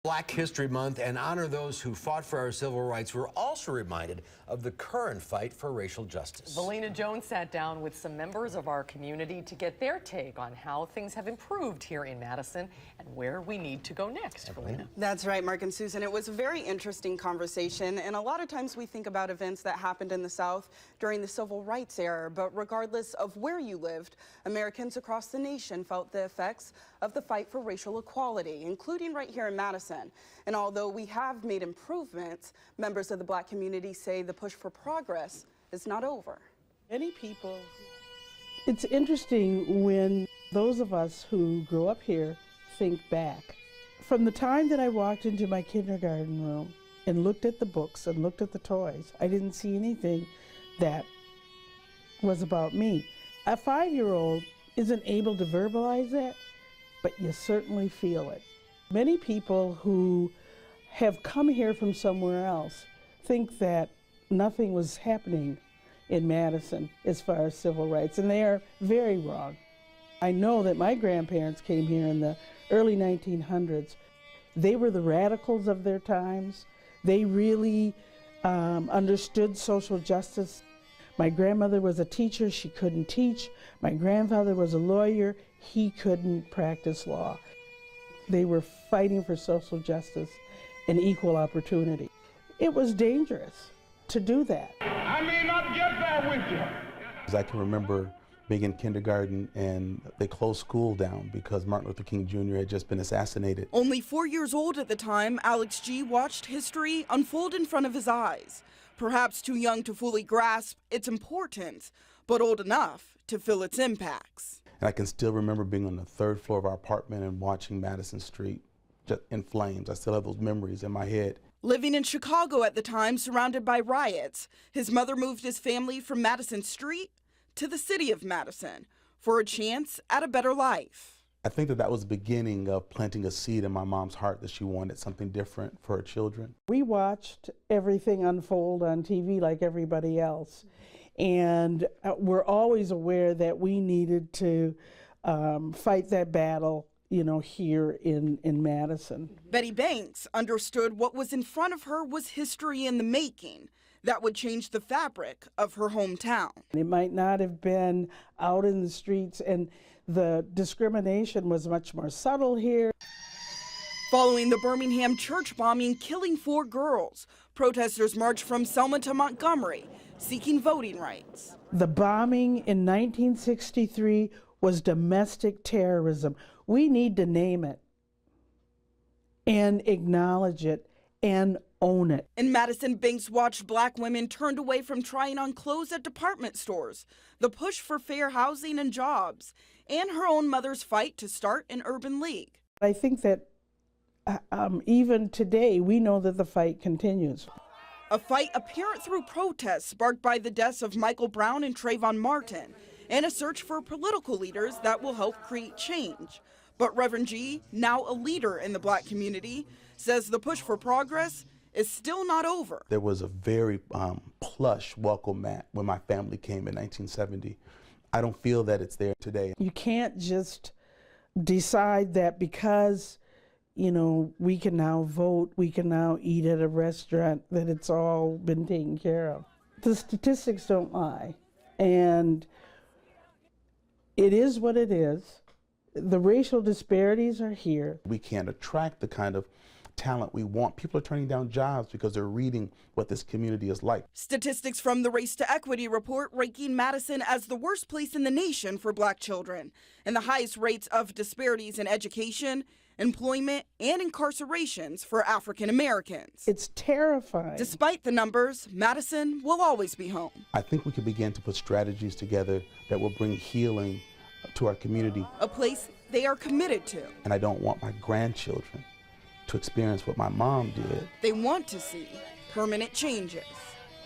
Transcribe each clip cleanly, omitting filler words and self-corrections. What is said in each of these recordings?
Black History Month and honor those who fought for our civil rights. We're also reminded of the current fight for racial justice. Velena Jones sat down with some members of our community to get their take on how things have improved here in Madison and where we need to go next. Velena. That's right, Mark and Susan. It was a very interesting conversation, and a lot of times we think about events that happened in the South during the civil rights era, but regardless of where you lived, Americans across the nation felt the effects of the fight for racial equality, including right here in Madison. And although we have made improvements, members of the Black community say the push for progress is not over. Many people, it's interesting when those of us who grew up here think back. From the time that I walked into my kindergarten room and looked at the books and looked at the toys, I didn't see anything that was about me. A 5-year-old isn't able to verbalize that, but you certainly feel it. Many people who have come here from somewhere else think that nothing was happening in Madison as far as civil rights, and they are very wrong. I know that my grandparents came here in the early 1900s. They were the radicals of their times. They really understood social justice. My grandmother was a teacher, she couldn't teach. My grandfather was a lawyer, he couldn't practice law. They were fighting for social justice and equal opportunity. It was dangerous to do that. I may not get there with you. I can remember being in kindergarten and they closed school down because Martin Luther King Jr. had just been assassinated. Only 4 years old at the time, Alex G. watched history unfold in front of his eyes. Perhaps too young to fully grasp its importance, but old enough to feel its impacts. And I can still remember being on the 3rd floor of our apartment and watching Madison Street just in flames. I still have those memories in my head. Living in Chicago at the time, surrounded by riots, his mother moved his family from Madison Street to the city of Madison for a chance at a better life. I think that was the beginning of planting a seed in my mom's heart that she wanted something different for her children. We watched everything unfold on TV like everybody else. And we're always aware that we needed to fight that battle, you know, here in Madison. Betty Banks understood what was in front of her was history in the making that would change the fabric of her hometown. It might not have been out in the streets, and the discrimination was much more subtle here. Following the Birmingham church bombing killing 4 girls, protesters marched from Selma to Montgomery, seeking voting rights. The bombing in 1963 was domestic terrorism. We need to name it and acknowledge it and own it. In Madison, Banks watched Black women turned away from trying on clothes at department stores, the push for fair housing and jobs, and her own mother's fight to start an urban league. I think that even today, we know that the fight continues. A fight apparent through protests sparked by the deaths of Michael Brown and Trayvon Martin, and a search for political leaders that will help create change. But Reverend G, now a leader in the Black community, says the push for progress is still not over. There was a very plush welcome mat when my family came in 1970. I don't feel that it's there today. You can't just decide that because, you know, we can now vote, we can now eat at a restaurant, that it's all been taken care of. The statistics don't lie, and it is what it is. The racial disparities are here. We can't attract the kind of talent we want. People are turning down jobs because they're reading what this community is like. Statistics from the Race to Equity report ranking Madison as the worst place in the nation for Black children and the highest rates of disparities in education, employment, and incarcerations for African Americans. It's terrifying. Despite the numbers, Madison will always be home. I think we can begin to put strategies together that will bring healing to our community. A place they are committed to. And I don't want my grandchildren to experience what my mom did. They want to see permanent changes.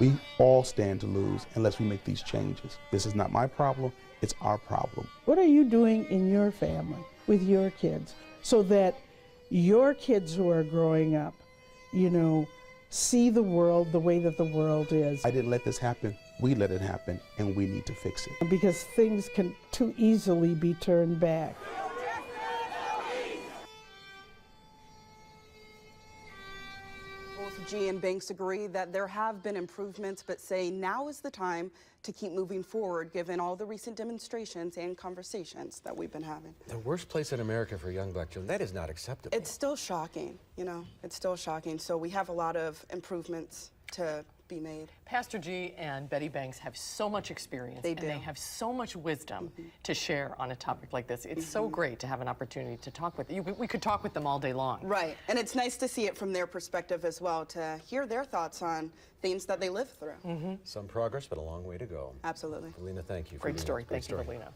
We all stand to lose unless we make these changes. This is not my problem, it's our problem. What are you doing in your family with your kids so that your kids who are growing up, you know, see the world the way that the world is? I didn't let this happen. We let it happen, and we need to fix it. Because things can too easily be turned back. G and Banks agree that there have been improvements, but say now is the time to keep moving forward given all the recent demonstrations and conversations that we've been having. The worst place in America for young black children, that is not acceptable. It's still shocking, you know, it's still shocking. So we have a lot of improvements to be made. Pastor G and Betty Banks have so much experience They and do. they have so much wisdom to share on a topic like this. It's so great to have an opportunity to talk with you. We could talk with them all day long. Right, and it's nice to see it from their perspective as well, to hear their thoughts on things that they live through. Some progress, but a long way to go. Absolutely. Velena, thank you. For Great being story. here. Great Thank you, Velena.